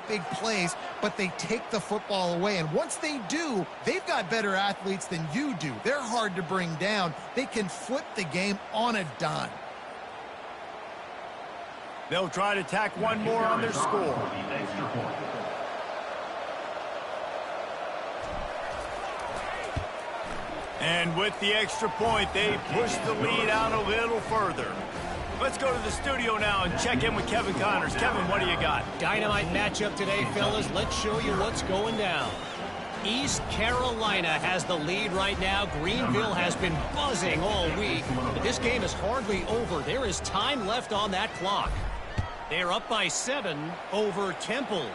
big plays, but they take the football away. And once they do, they've got better athletes than you do. They're hard to bring down. They can flip the game on a dime. They'll try to tack one more on their score. And with the extra point, they push the lead out a little further. Let's go to the studio now and check in with Kevin Connors. Kevin, what do you got? Dynamite matchup today, fellas. Let's show you what's going down. East Carolina has the lead right now. Greenville has been buzzing all week, but this game is hardly over. There is time left on that clock. They're up by 7 over Temple.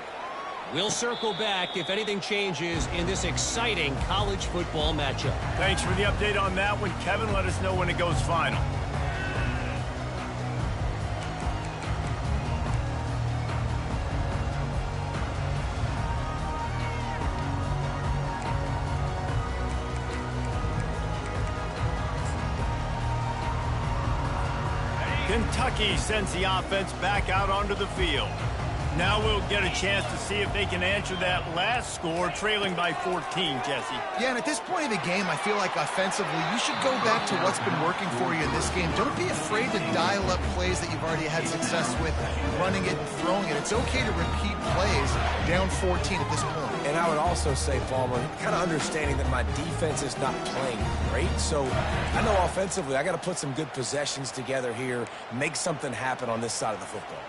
We'll circle back if anything changes in this exciting college football matchup. Thanks for the update on that one, Kevin. Let us know when it goes final. Kentucky sends the offense back out onto the field. Now we'll get a chance to see if they can answer that last score, trailing by 14, Jesse. Yeah, and at this point of the game, I feel like offensively, you should go back to what's been working for you in this game. Don't be afraid to dial up plays that you've already had success with, running it and throwing it. It's okay to repeat plays down 14 at this point. And I would also say, Palmer, kind of understanding that my defense is not playing great. So I know offensively, I got to put some good possessions together here, make something happen on this side of the football.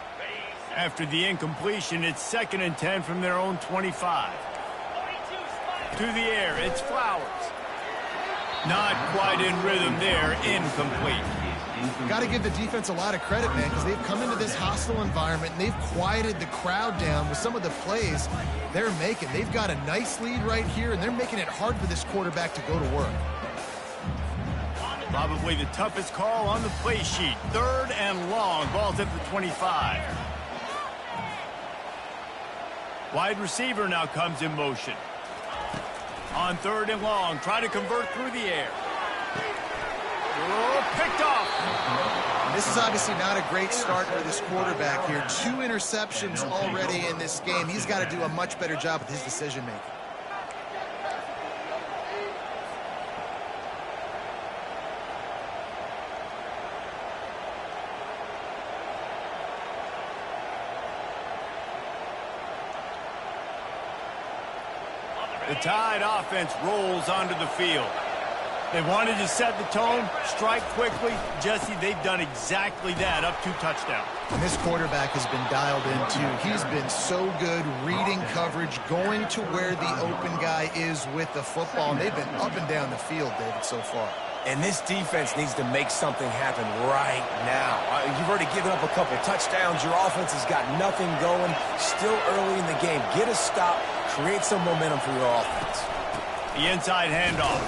After the incompletion, it's 2nd and 10 from their own 25. To the air, it's Flowers. Not quite in rhythm there, incomplete. Got to give the defense a lot of credit, man, because they've come into this hostile environment and they've quieted the crowd down with some of the plays they're making. They've got a nice lead right here, and they're making it hard for this quarterback to go to work. Probably the toughest call on the play sheet. 3rd and long, ball's at the 25. Wide receiver now comes in motion. On 3rd and long, try to convert through the air. Oh, picked off. This is obviously not a great start for this quarterback here. 2 interceptions already in this game. He's got to do a much better job with his decision-making. The Tide offense rolls onto the field. They wanted to set the tone, strike quickly. Jesse, they've done exactly that, up 2 touchdowns. And this quarterback has been dialed in, too. He's been so good reading coverage, going to where the open guy is with the football. And they've been up and down the field, David, so far. And this defense needs to make something happen right now. You've already given up a couple touchdowns. Your offense has got nothing going. Still early in the game. Get a stop. Create some momentum for your offense. The inside handoff.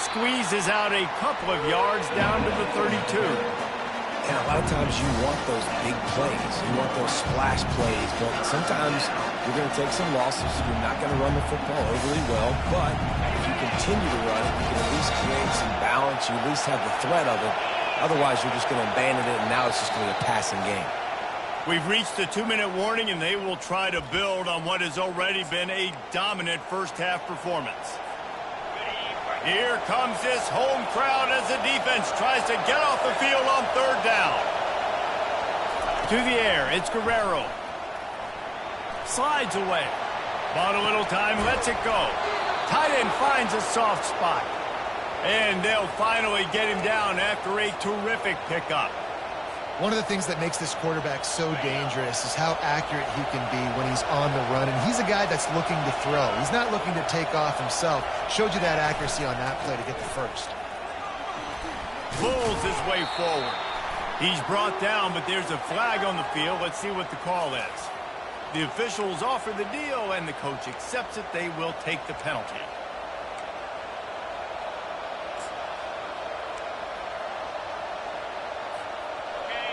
Squeezes out a couple of yards down to the 32. And a lot of times you want those big plays. You want those splash plays. But sometimes you're going to take some losses. You're not going to run the football overly well. But if you continue to run it, you can at least create some balance. You at least have the threat of it. Otherwise, you're just going to abandon it, and now it's just going to be a passing game. We've reached the 2-minute warning, and they will try to build on what has already been a dominant first-half performance. Here comes this home crowd as the defense tries to get off the field on 3rd down. To the air, it's Guerrero. Slides away. Bought a little time, lets it go. Tight end finds a soft spot. And they'll finally get him down after a terrific pickup. One of the things that makes this quarterback so dangerous is how accurate he can be when he's on the run. And he's a guy that's looking to throw. He's not looking to take off himself. Showed you that accuracy on that play to get the first. Pulls his way forward. He's brought down, but there's a flag on the field. Let's see what the call is. The officials offer the deal, and the coach accepts it. They will take the penalty.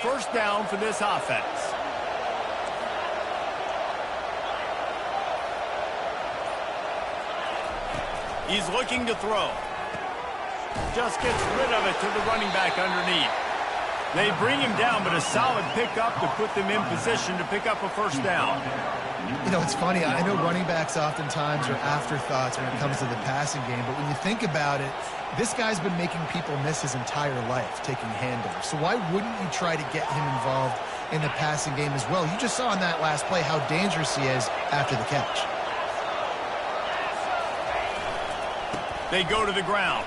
First down for this offense. He's looking to throw. Just gets rid of it to the running back underneath. They bring him down, but a solid pickup to put them in position to pick up a first down. You know, it's funny. I know running backs oftentimes are afterthoughts when it comes to the passing game, but when you think about it, this guy's been making people miss his entire life taking handoffs. So why wouldn't you try to get him involved in the passing game as well? You just saw in that last play how dangerous he is after the catch. They go to the ground.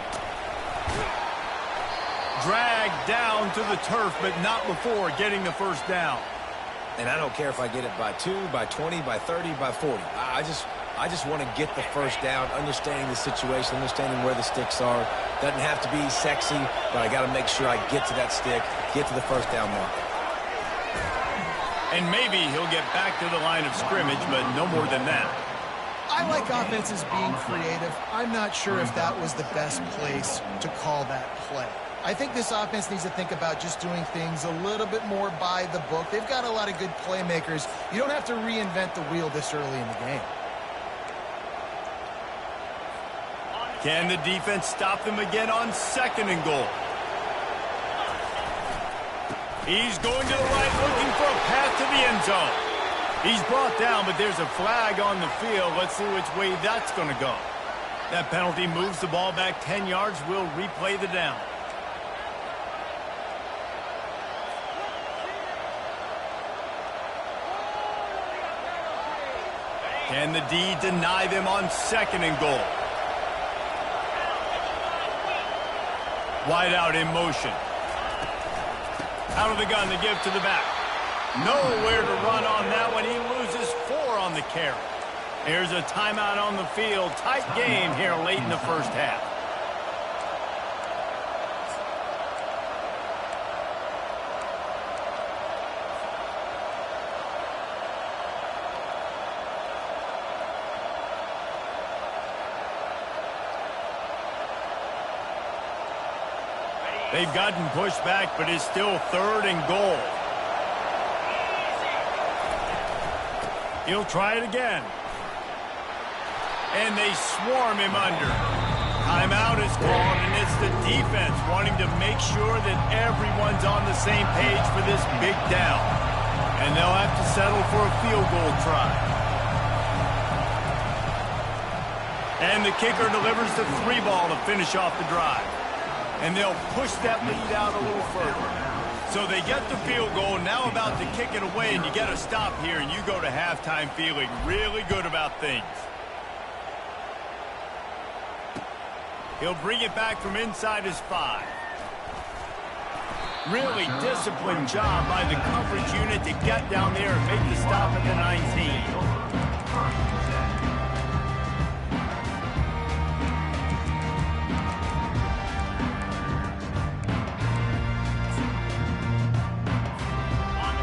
Dragged down to the turf, but not before getting the first down. And I don't care if I get it by 2, by 20, by 30, by 40. I just want to get the first down, understanding the situation, understanding where the sticks are. Doesn't have to be sexy, but I got to make sure I get to that stick, get to the first down mark. And maybe he'll get back to the line of scrimmage, but no more than that. I like offenses being creative. I'm not sure if that was the best place to call that play. I think this offense needs to think about just doing things a little bit more by the book. They've got a lot of good playmakers. You don't have to reinvent the wheel this early in the game. Can the defense stop them again on 2nd and goal? He's going to the right, looking for a path to the end zone. He's brought down, but there's a flag on the field. Let's see which way that's going to go. That penalty moves the ball back 10 yards. We'll replay the down. Can the D deny them on 2nd and goal? Wide out in motion. Out of the gun to give to the back. Nowhere to run on that one. He loses 4 on the carry. Here's a timeout on the field. Tight game here late in the first half. They've gotten pushed back, but it's still 3rd and goal. He'll try it again. And they swarm him under. Timeout is called, and it's the defense wanting to make sure that everyone's on the same page for this big down. And they'll have to settle for a field goal try. And the kicker delivers the 3 ball to finish off the drive. And they'll push that lead out a little further. So they get the field goal, now about to kick it away, and you get a stop here, and you go to halftime feeling really good about things. He'll bring it back from inside his 5. Really disciplined job by the coverage unit to get down there and make the stop at the 19.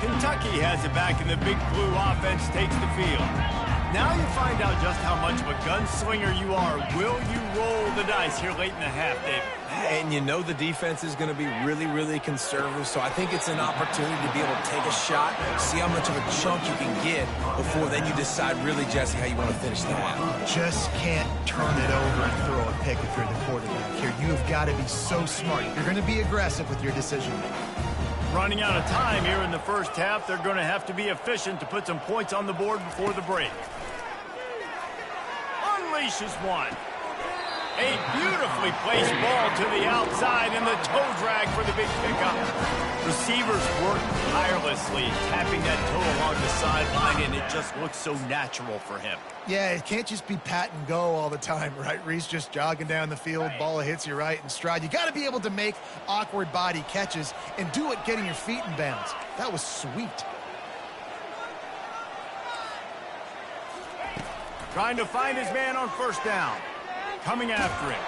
Kentucky has it back, and the Big Blue offense takes the field. Now you find out just how much of a gunslinger you are. Will you roll the dice here late in the half, David? And you know the defense is going to be really, really conservative, so I think it's an opportunity to be able to take a shot, see how much of a chunk you can get before then you decide really, Jesse, how you want to finish the half. Just can't turn it over and throw a pick if you're the quarterback here. You've got to be so smart. You're going to be aggressive with your decision-making. Running out of time here in the first half. They're going to have to be efficient to put some points on the board before the break. Unleashes one. A beautifully placed ball to the outside, and the toe drag for the big pickup. Receivers work tirelessly, tapping that toe along the sideline, and it just looks so natural for him. Yeah, it can't just be pat and go all the time, right? Reese just jogging down the field, ball hits you right in stride. You got to be able to make awkward body catches and do it getting your feet in bounds. That was sweet. Trying to find his man on first down. Coming after him.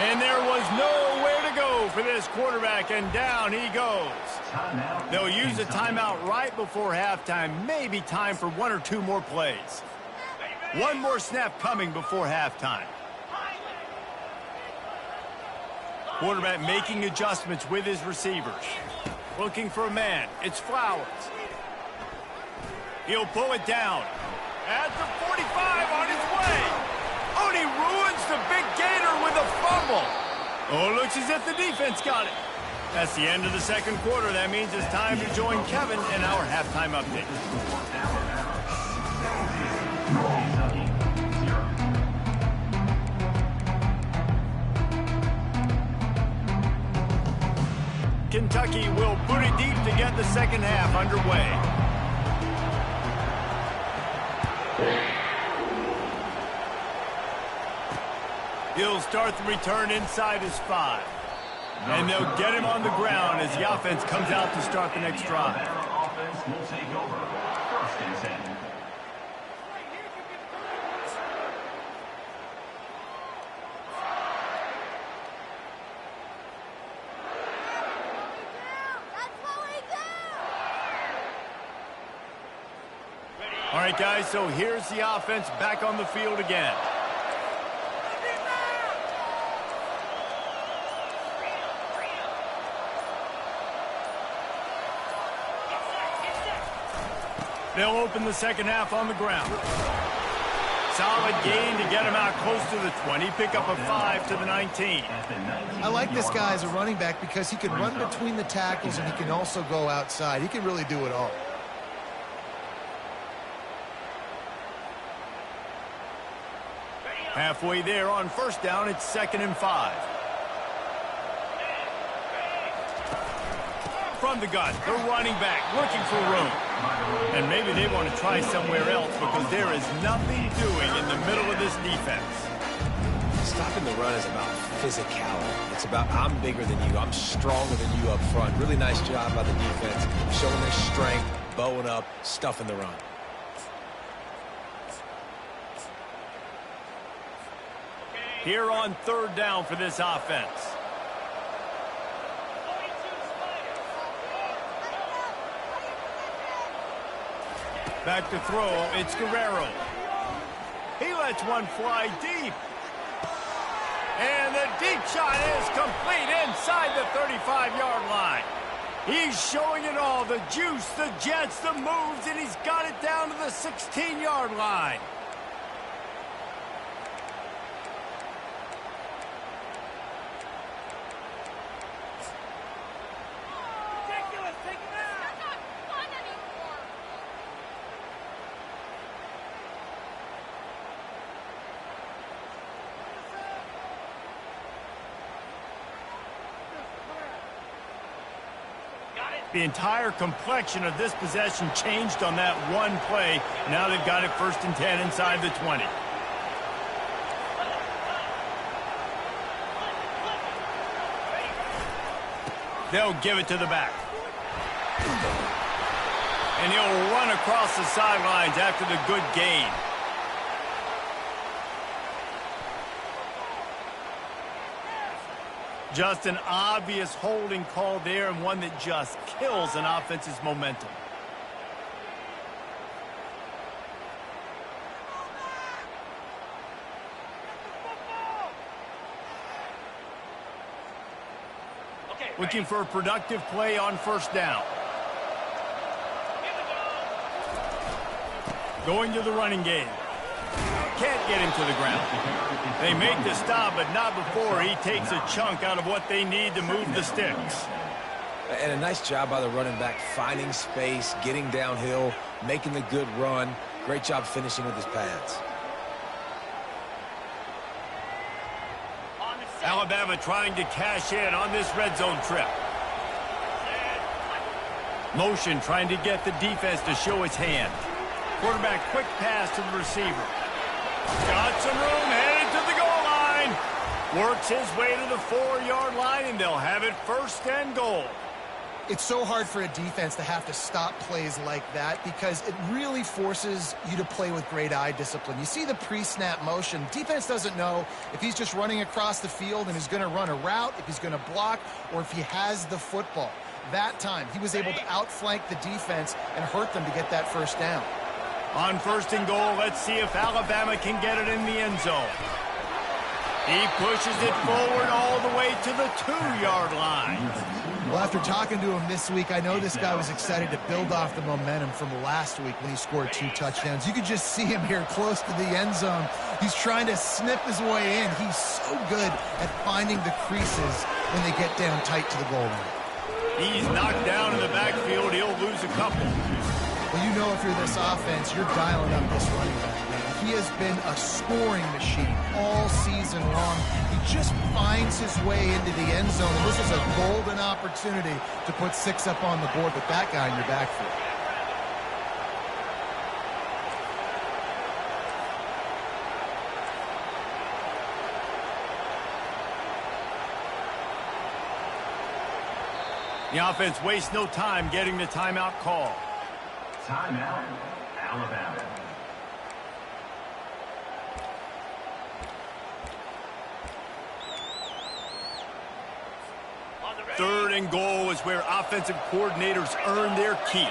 And there was nowhere to go for this quarterback, and down he goes. They'll use a timeout right before halftime. Maybe time for 1 or 2 more plays. One more snap coming before halftime. Quarterback making adjustments with his receivers. Looking for a man. It's Flowers. He'll pull it down. At the 45 on his way. Oh, and he ruins the big gator with a fumble. Oh, it looks as if the defense got it. That's the end of the second quarter. That means it's time to join Kevin in our halftime update. Kentucky will boot it deep to get the second half underway. He'll start the return inside his 5. And they'll get him on the ground as the offense comes out to start the next drive. Offense will take over. First and 10. All right, guys, so here's the offense back on the field again. They'll open the second half on the ground. Solid gain to get him out close to the 20. Pick up a 5 to the 19. I like this guy as a running back because he can run between the tackles and he can also go outside. He can really do it all. Halfway there on first down, it's 2nd and 5. From the gun, the running back looking for room. And maybe they want to try somewhere else because there is nothing doing in the middle of this defense. Stopping the run is about physicality. It's about I'm bigger than you. I'm stronger than you up front. Really nice job by the defense, showing their strength, bowing up, stuffing the run. Here on 3rd down for this offense. Back to throw, it's Guerrero. He lets one fly deep. And the deep shot is complete inside the 35-yard line. He's showing it all, the juice, the jets, the moves, and he's got it down to the 16-yard line. The entire complexion of this possession changed on that one play. Now they've got it 1st and 10 inside the 20. They'll give it to the back. And he'll run across the sidelines after the good gain. Just an obvious holding call there, and one that just kills an offense's momentum. Looking for a productive play on 1st down. Going to the running game. Can't get him to the ground. They make the stop, but not before he takes a chunk out of what they need to move the sticks. And a nice job by the running back, finding space, getting downhill, making the good run. Great job finishing with his pads. Alabama trying to cash in on this red zone trip. Motion trying to get the defense to show its hand. Quarterback quick pass to the receiver. Got some room, headed to the goal line. Works his way to the 4-yard line, and they'll have it 1st and goal. It's so hard for a defense to have to stop plays like that because it really forces you to play with great eye discipline. You see the pre-snap motion. Defense doesn't know if he's just running across the field and is going to run a route, if he's going to block, or if he has the football. That time, he was able to outflank the defense and hurt them to get that 1st down. On 1st and goal, let's see if Alabama can get it in the end zone. He pushes it forward all the way to the 2-yard line. Well, after talking to him this week, I know this guy was excited to build off the momentum from last week when he scored 2 touchdowns. You could just see him here close to the end zone. He's trying to snip his way in. He's so good at finding the creases when they get down tight to the goal line. He's knocked down in the backfield. He'll lose a couple. Well, you know if you're this offense, you're dialing up this running back, man. He has been a scoring machine all season long. He just finds his way into the end zone, and this is a golden opportunity to put 6 up on the board with that guy in your backfield. The offense wastes no time getting the timeout call. Timeout, Alabama. Third and goal is where offensive coordinators earn their keep.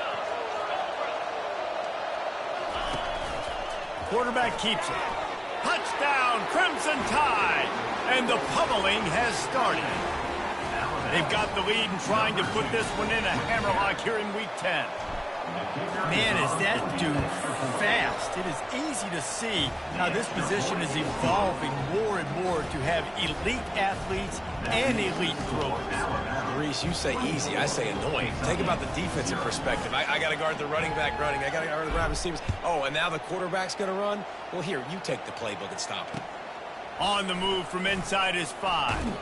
Quarterback keeps it. Touchdown, Crimson Tide! And the pummeling has started. They've got the lead and trying to put this one in a hammerlock here in Week 10. Man, is that dude fast. It is easy to see how this position is evolving more and more to have elite athletes and elite throwers. Reese, you say easy, I say annoying. Take about the defensive perspective. I got to guard the running back running. I got to guard the wide receivers. Oh, and now the quarterback's going to run? Well, here, you take the playbook and stop him. On the move from inside his 5.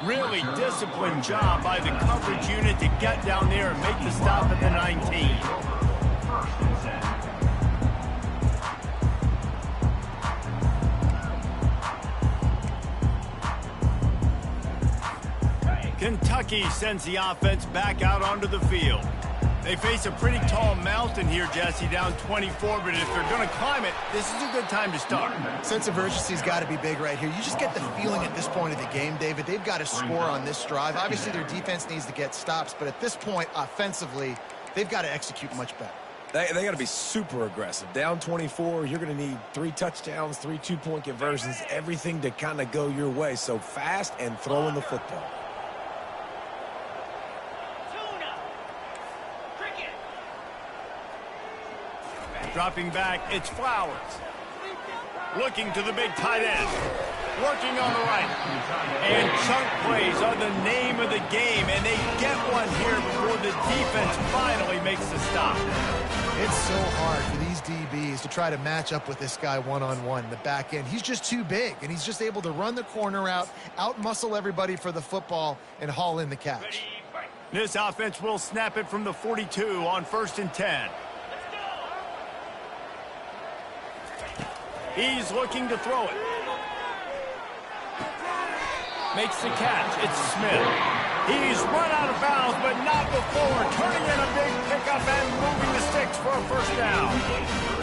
Really disciplined job by the coverage unit to get down there and make the stop at the 19. Kentucky sends the offense back out onto the field. They face a pretty tall mountain here, Jesse, down 24, but if they're going to climb it, this is a good time to start. Sense of urgency's got to be big right here. You just get the feeling at this point of the game, David, they've got to score on this drive. Obviously, their defense needs to get stops, but at this point, offensively, they've got to execute much better. They got to be super aggressive. Down 24, you're going to need 3 touchdowns, 3 two-point conversions, everything to kind of go your way. So fast and throwing the football. Dropping back, it's Flowers. Looking to the big tight end. Working on the right. And chunk plays are the name of the game, and they get one here before the defense finally makes the stop. It's so hard for these DBs to try to match up with this guy one-on-one in the back end. He's just too big, and he's just able to run the corner out-muscle everybody for the football, and haul in the catch. This offense will snap it from the 42 on 1st and 10. He's looking to throw it. Makes the catch. It's Smith. He's run out of bounds, but not before. Turning in a big pickup and moving the sticks for a first down.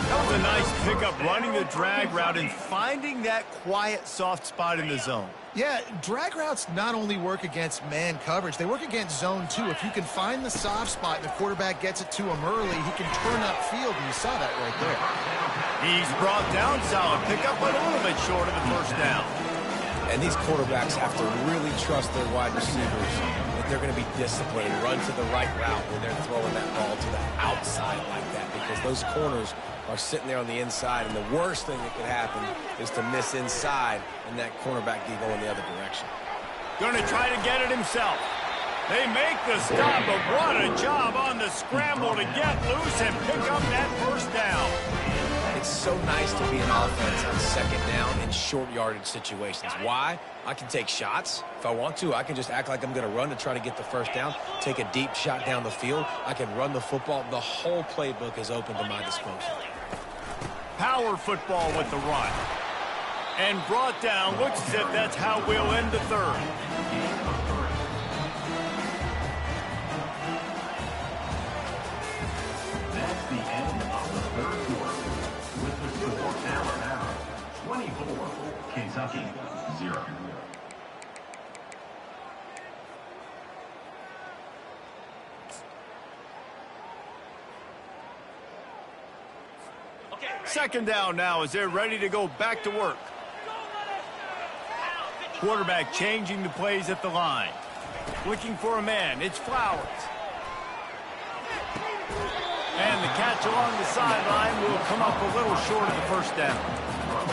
That was a nice pickup, running the drag route and finding that quiet, soft spot in the zone. Yeah, drag routes not only work against man coverage, they work against zone too. If you can find the soft spot and the quarterback gets it to him early, he can turn upfield, and you saw that right there. He's brought down solid pickup, but a little bit short of the first down. And these quarterbacks have to really trust their wide receivers that they're going to be disciplined, run to the right route when they're throwing that ball to the outside like that, because those corners are sitting there on the inside, and the worst thing that could happen is to miss inside and that cornerback be going the other direction. Going to try to get it himself. They make the stop, but what a job on the scramble to get loose and pick up that first down. It's so nice to be an offense on 2nd down in short yardage situations. Why? I can take shots. If I want to, I can just act like I'm going to run to try to get the first down, take a deep shot down the field. I can run the football. The whole playbook is open to my disposal. Power football with the run. And brought down. Looks as if that's how we'll end the 3rd. That's the end of the 3rd quarter. With the score, Alabama 24, Kentucky 0. Second down now as they're ready to go back to work. Quarterback changing the plays at the line. Looking for a man. It's Flowers. And the catch along the sideline will come up a little short of the first down.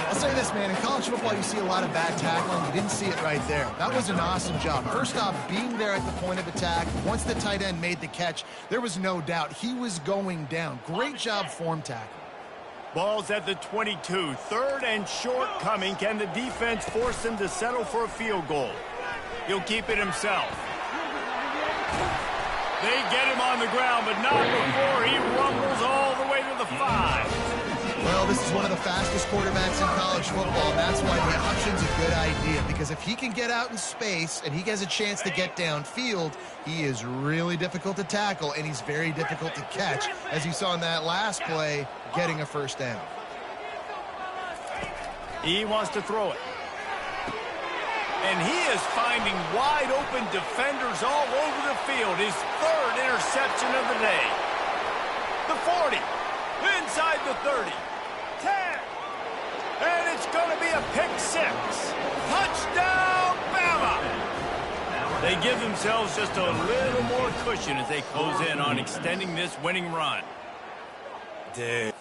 I'll say this, man. In college football, you see a lot of bad tackling. You didn't see it right there. That was an awesome job. First off, being there at the point of attack. Once the tight end made the catch, there was no doubt he was going down. Great job form tackle. Ball's at the 22. 3rd and short coming. Can the defense force him to settle for a field goal? He'll keep it himself. They get him on the ground, but not before he rumbles all the way to the 5. Well, this is one of the fastest quarterbacks in college football, and that's why the option's a good idea, because if he can get out in space and he has a chance to get downfield, he is really difficult to tackle, and he's very difficult to catch, as you saw in that last play, getting a first down. He wants to throw it. And he is finding wide open defenders all over the field. His 3rd interception of the day. The 40. Inside the 30. 10. And it's going to be a pick 6. Touchdown, Bama! They give themselves just a little more cushion as they close in on extending this winning run. Dude.